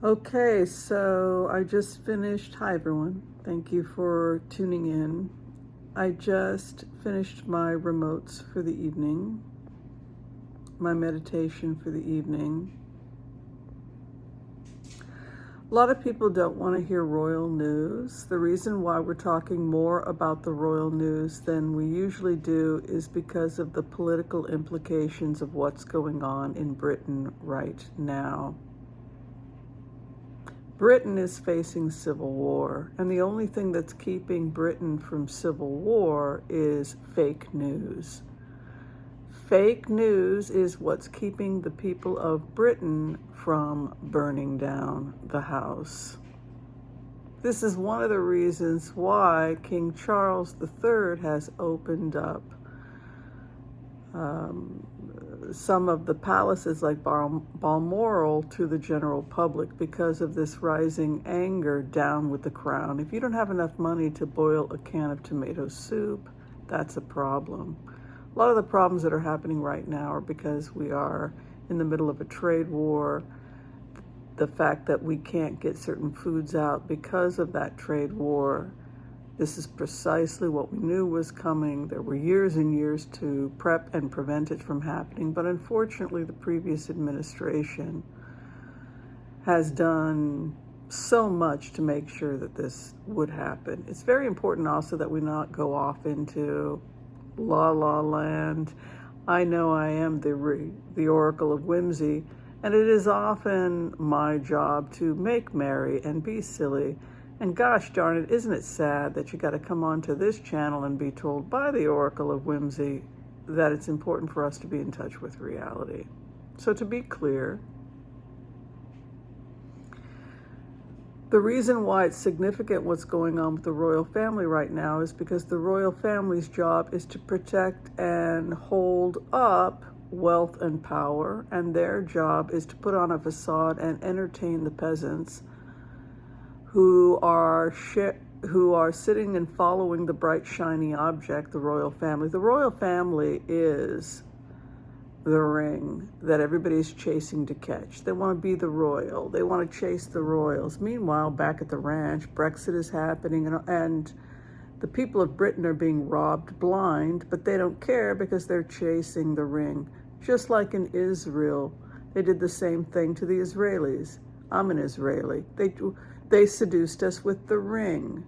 Okay, so I just finished. Hi, everyone. Thank you for tuning in. I just finished my remotes for the evening, my meditation for the evening. A lot of people don't want to hear royal news. The reason why we're talking more about the royal news than we usually do is because of the political implications of what's going on in Britain right now. Britain is facing civil war, and the only thing that's keeping Britain from civil war is fake news. Fake news is what's keeping the people of Britain from burning down the house. This is one of the reasons why King Charles III has opened up some of the palaces like Balmoral to the general public because of this rising anger down with the crown. If you don't have enough money to boil a can of tomato soup, that's a problem. A lot of the problems that are happening right now are because we are in the middle of a trade war. The fact that we can't get certain foods out because of that trade war. This is precisely what we knew was coming. There were years and years to prep and prevent it from happening, but unfortunately the previous administration has done so much to make sure that this would happen. It's very important also that we not go off into la la land. I know I am the Oracle of Whimsy, and it is often my job to make merry and be silly. And gosh darn it, isn't it sad that you got to come onto this channel and be told by the Oracle of Whimsy that it's important for us to be in touch with reality. So to be clear, the reason why it's significant what's going on with the royal family right now is because the royal family's job is to protect and hold up wealth and power, and their job is to put on a facade and entertain the peasants who are sitting and following the bright, shiny object, the royal family. The royal family is the ring that everybody's chasing to catch. They want to be the royal. They want to chase the royals. Meanwhile, back at the ranch, Brexit is happening, and the people of Britain are being robbed blind, but they don't care because they're chasing the ring. Just like in Israel, they did the same thing to the Israelis. I'm an Israeli. They seduced us with the ring.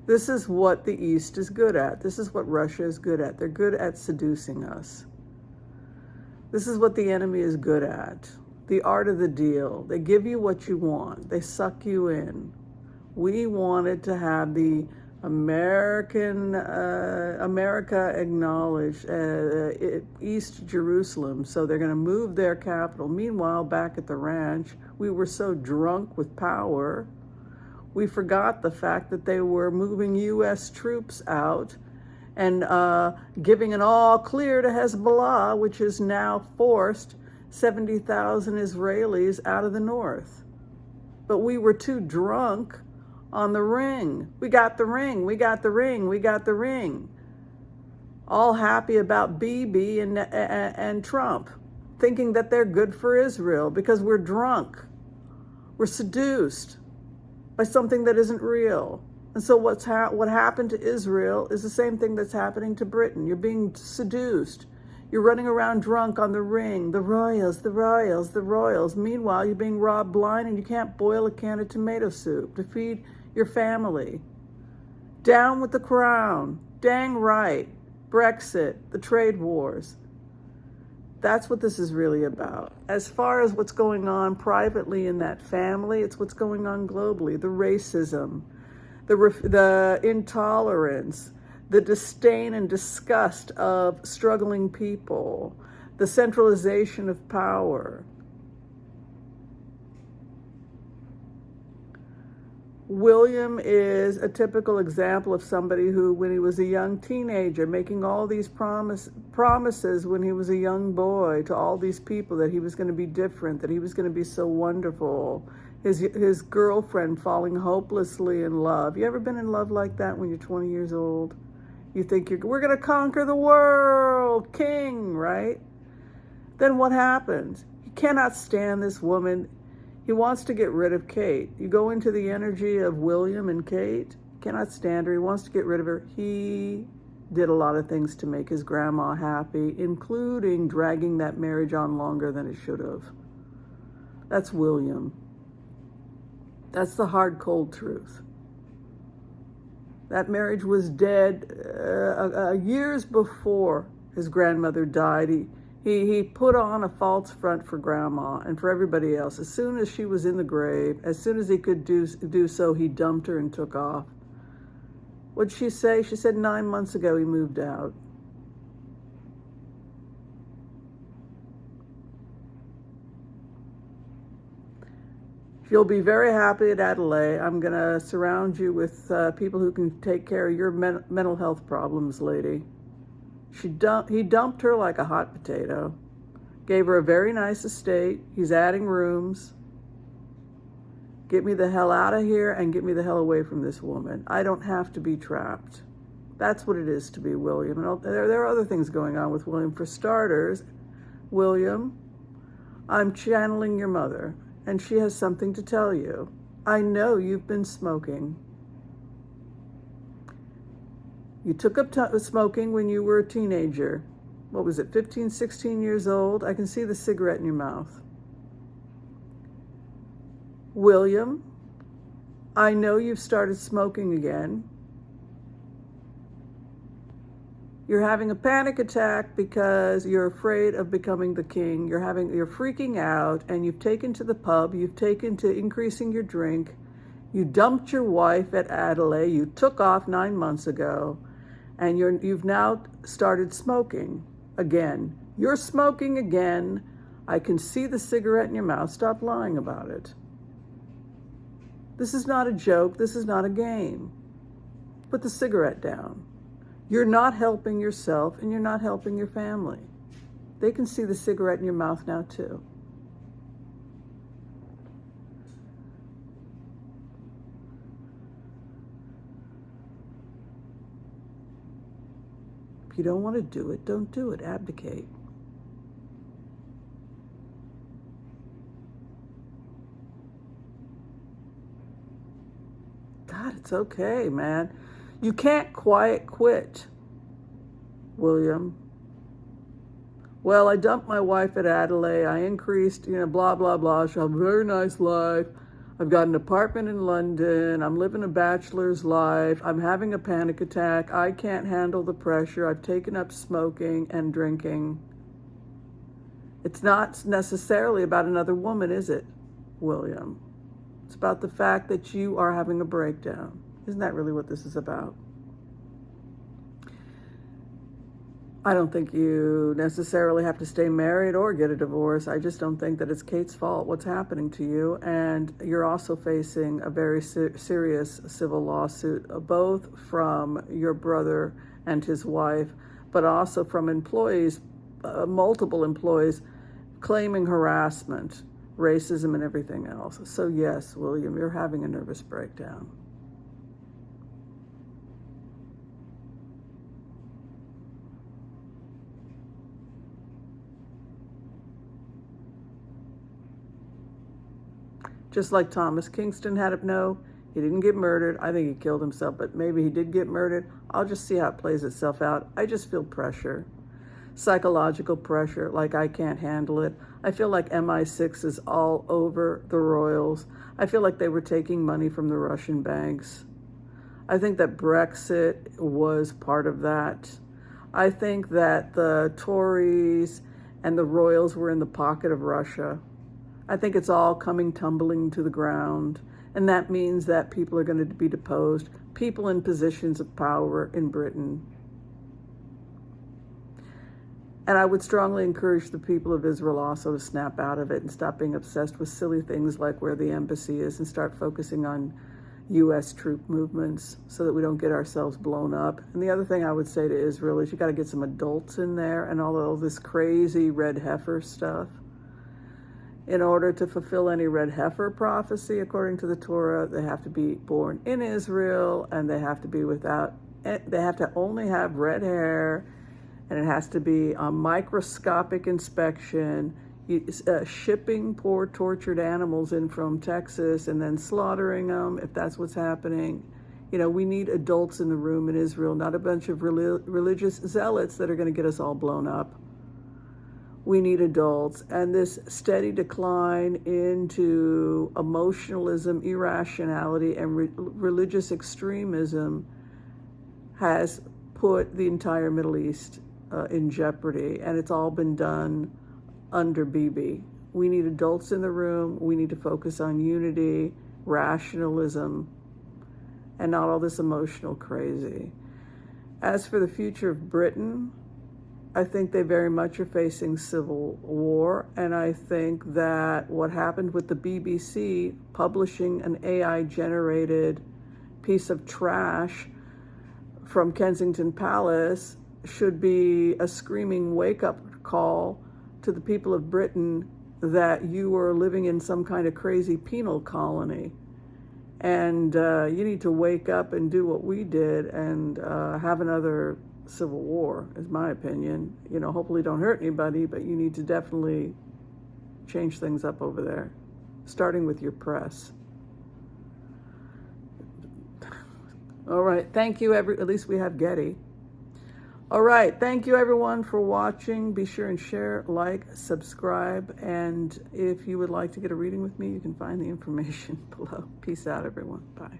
This is what the East is good at. This is what Russia is good at. They're good at seducing us. This is what the enemy is good at. The art of the deal. They give you what you want. They suck you in. We wanted to have the America acknowledged East Jerusalem, so they're going to move their capital. Meanwhile, back at the ranch, we were so drunk with power, we forgot the fact that they were moving U.S. troops out and giving an all clear to Hezbollah, which has now forced 70,000 Israelis out of the north. But we were too drunk on the ring. We got the ring, we got the ring, we got the ring. All happy about Bibi and Trump, thinking that they're good for Israel because we're drunk. We're seduced by something that isn't real. And so what happened to Israel is the same thing that's happening to Britain. You're being seduced. You're running around drunk on the ring, the royals, the royals, the royals. Meanwhile, you're being robbed blind and you can't boil a can of tomato soup to feed your family. Down with the crown. Dang right. Brexit, the trade wars. That's what this is really about. As far as what's going on privately in that family, it's what's going on globally. The racism, the intolerance, the disdain and disgust of struggling people, the centralization of power. William is a typical example of somebody who, when he was a young teenager, making all these promises when he was a young boy to all these people that he was going to be different, that he was going to be so wonderful. His girlfriend falling hopelessly in love. You ever been in love like that when you're 20 years old? You think we're going to conquer the world, king, right? Then what happens? He cannot stand this woman. He wants to get rid of Kate. You go into the energy of William and Kate, cannot stand her. He wants to get rid of her. He did a lot of things to make his grandma happy, including dragging that marriage on longer than it should have. That's William. That's the hard, cold truth. That marriage was dead years before his grandmother died. He put on a false front for grandma and for everybody else. As soon as she was in the grave, as soon as he could do so, he dumped her and took off. What'd she say? She said 9 months ago he moved out. You'll be very happy at Adelaide. I'm going to surround you with people who can take care of your mental health problems, lady. He dumped her like a hot potato, gave her a very nice estate. He's adding rooms. Get me the hell out of here and get me the hell away from this woman. I don't have to be trapped. That's what it is to be William. And there are other things going on with William. For starters, William, I'm channeling your mother, and she has something to tell you. I know you've been smoking. You took up smoking when you were a teenager. What was it, 15, 16 years old? I can see the cigarette in your mouth. William, I know you've started smoking again. You're having a panic attack because you're afraid of becoming the king. You're freaking out, and you've taken to the pub. You've taken to increasing your drink. You dumped your wife at Adelaide. You took off 9 months ago, and you've now started smoking again. You're smoking again. I can see the cigarette in your mouth. Stop lying about it. This is not a joke. This is not a game. Put the cigarette down. You're not helping yourself, and you're not helping your family. They can see the cigarette in your mouth now, too. If you don't want to do it, don't do it. Abdicate. God, it's okay, man. You can't quiet quit, William. Well, I dumped my wife at Adelaide. I increased, blah, blah, blah. She'll have a very nice life. I've got an apartment in London. I'm living a bachelor's life. I'm having a panic attack. I can't handle the pressure. I've taken up smoking and drinking. It's not necessarily about another woman, is it, William? It's about the fact that you are having a breakdown. Isn't that really what this is about? I don't think you necessarily have to stay married or get a divorce. I just don't think that it's Kate's fault what's happening to you. And you're also facing a very serious civil lawsuit, both from your brother and his wife, but also from employees, multiple employees, claiming harassment, racism, and everything else. So yes, William, you're having a nervous breakdown. Just like Thomas Kingston had it. No, he didn't get murdered. I think he killed himself, but maybe he did get murdered. I'll just see how it plays itself out. I just feel pressure, psychological pressure, like I can't handle it. I feel like MI6 is all over the royals. I feel like they were taking money from the Russian banks. I think that Brexit was part of that. I think that the Tories and the royals were in the pocket of Russia. I think it's all coming tumbling to the ground, and that means that people are going to be deposed, people in positions of power in Britain. And I would strongly encourage the people of Israel also to snap out of it and stop being obsessed with silly things like where the embassy is and start focusing on U.S. troop movements so that we don't get ourselves blown up. And the other thing I would say to Israel is you got to get some adults in there and all this crazy red heifer stuff. In order to fulfill any red heifer prophecy, according to the Torah, they have to be born in Israel, and they have to only have red hair, and it has to be a microscopic inspection. shipping poor tortured animals in from Texas and then slaughtering them, if that's what's happening. We need adults in the room in Israel, not a bunch of religious zealots that are going to get us all blown up. We need adults. And this steady decline into emotionalism, irrationality, and religious extremism has put the entire Middle East in jeopardy. And it's all been done under Bibi. We need adults in the room. We need to focus on unity, rationalism, and not all this emotional crazy. As for the future of Britain, I think they very much are facing civil war, and I think that what happened with the BBC publishing an AI-generated piece of trash from Kensington Palace should be a screaming wake-up call to the people of Britain that you are living in some kind of crazy penal colony. And you need to wake up and do what we did and have another civil war, is my opinion. Hopefully don't hurt anybody, but you need to definitely change things up over there, starting with your press. All right, thank you, at least we have Getty. All right, thank you everyone for watching. Be sure and share, like, subscribe, and if you would like to get a reading with me, you can find the information below. Peace out, everyone. Bye.